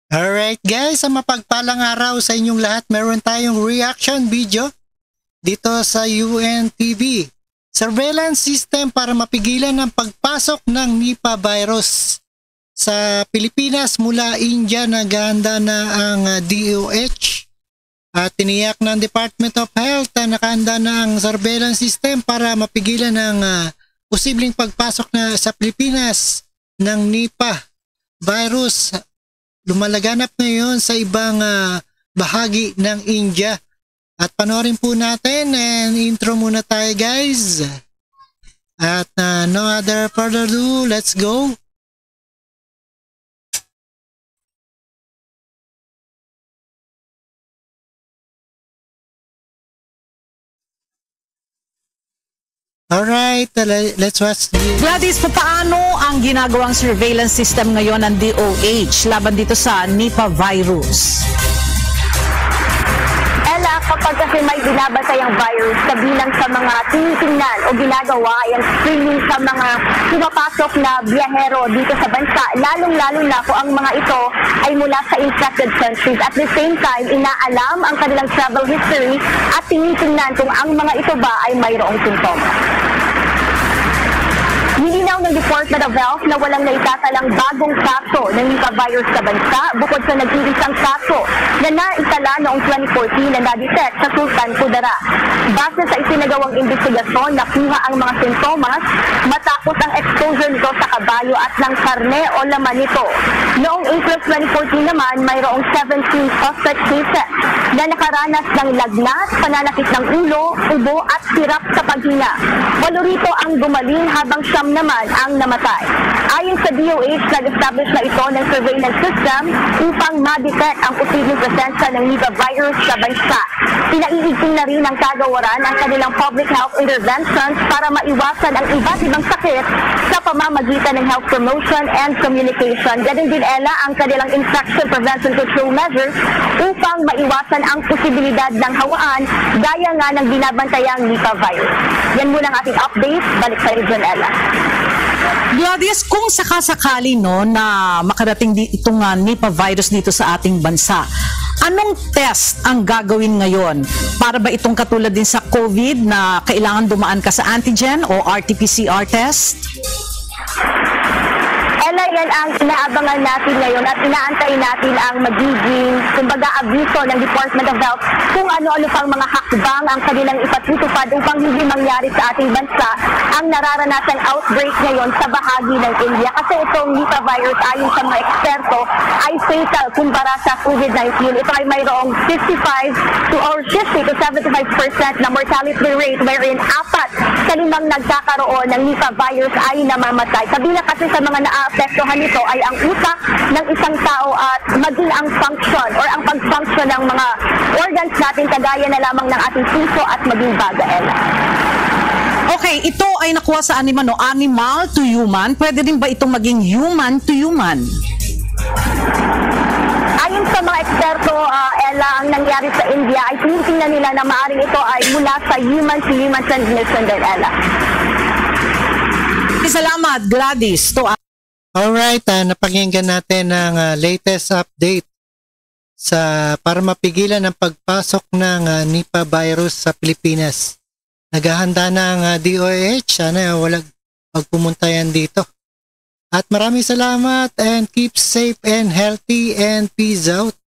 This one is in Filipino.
Alright guys, sa mapagpalang araw sa inyong lahat, meron tayong reaction video dito sa UNTV. Surveillance system para mapigilan ang pagpasok ng Nipah virus sa Pilipinas mula India. Naghahanda na ang DOH at tiniyak ng Department of Health na nakahanda na ang surveillance system para mapigilan ang posibleng pagpasok na sa Pilipinas ng Nipah virus. Lumalaganap ngayon sa ibang bahagi ng India. At panoorin po natin and intro muna tayo guys. At no other further ado, let's go. Alright, let's watch this. Gladys, paano ang ginagawang surveillance system ngayon ng DOH laban dito sa Nipah virus? Ella, kapag kasi may binabantay ang virus, kabilang sa mga tinitingnan o ginagawa ay ang screening sa mga pumapasok na biyahero dito sa bansa, lalong-lalo na kung ang mga ito ay mula sa infected countries. At the same time, inaalam ang kanilang travel history at tinitingnan kung ang mga ito ba ay mayroong simptomas. Nilinaw ng Department of Health na walang naitatalang bagong kaso ng Nipah virus sa bansa bukod sa nag-iisang kaso na naitala noong 2014 na na-detect sa Sultan Kudarat. Base sa isinagawang investigasyon, nakuha ang mga sintomas matapos ang exposure nito sa kabayo at ng karne o laman nito. Noong April 2014 naman, mayroong 17 suspect cases na nakaranas ng lagnat, pananakit ng ulo, ubo at sirap sa paghinga. 8 rito ang gumaling habang 9 naman ang namatay. Ayon sa DOH, nag-establish na ito ng surveillance system upang ma-detect ang posibleng presensya ng Nipah virus sa bansa. Pinaiigting na rin ang kagawaran ang kanilang public health interventions para maiwasan ang iba't ibang sakit sa pamamagitan ng health promotion and communication. Ganun din Ella ang kanilang infection prevention control measures upang maiwasan ang posibilidad ng hawaan gaya nga ng binabantayang Nipah virus. Yan muna ang ating update. Balik sa Region Ella. Gladys, kung sakasakali na makarating itong Nipah virus dito sa ating bansa, anong test ang gagawin ngayon? Para ba itong katulad din sa COVID na kailangan dumaan ka sa antigen o RT-PCR test? Ella, yan ang inaabangan natin ngayon at inaantay natin ang magiging, kumbaga, abiso ng Department of Health kung ano-ano pang mga hakbang ang kanilang ipatutupad upang hindi mangyari sa ating bansa ang nararanasang outbreak ngayon sa bahagi ng India. Kasi itong Nipah virus, ayon sa mga eksperto, ay fatal kumpara sa COVID-19. Ito ay mayroong 50 to 75% na mortality rate wherein 4 sa 5 nagkakaroon ng Nipah virus ay namamatay. Kabilang kasi sa mga naapektuhan nito ay ang utak ng isang tao at maging ang function or ang pag-function ng mga organs natin kagaya na lamang ng ating puso at maging baga, Ella. Okay, ito ay nakuha sa animal to human. Pwede rin ba itong maging human to human? Ayon sa mga eksperto, Ella, ang nangyari sa India ay tinitingnan nila na maaaring ito ay mula sa human to human transmission din, Ella. Salamat, Gladys. Alright, napakinggan natin ang latest update para mapigilan ang pagpasok ng Nipah virus sa Pilipinas. Naghahanda na ang DOH, sana walang pagpumunta yan dito. At maraming salamat and keep safe and healthy and peace out.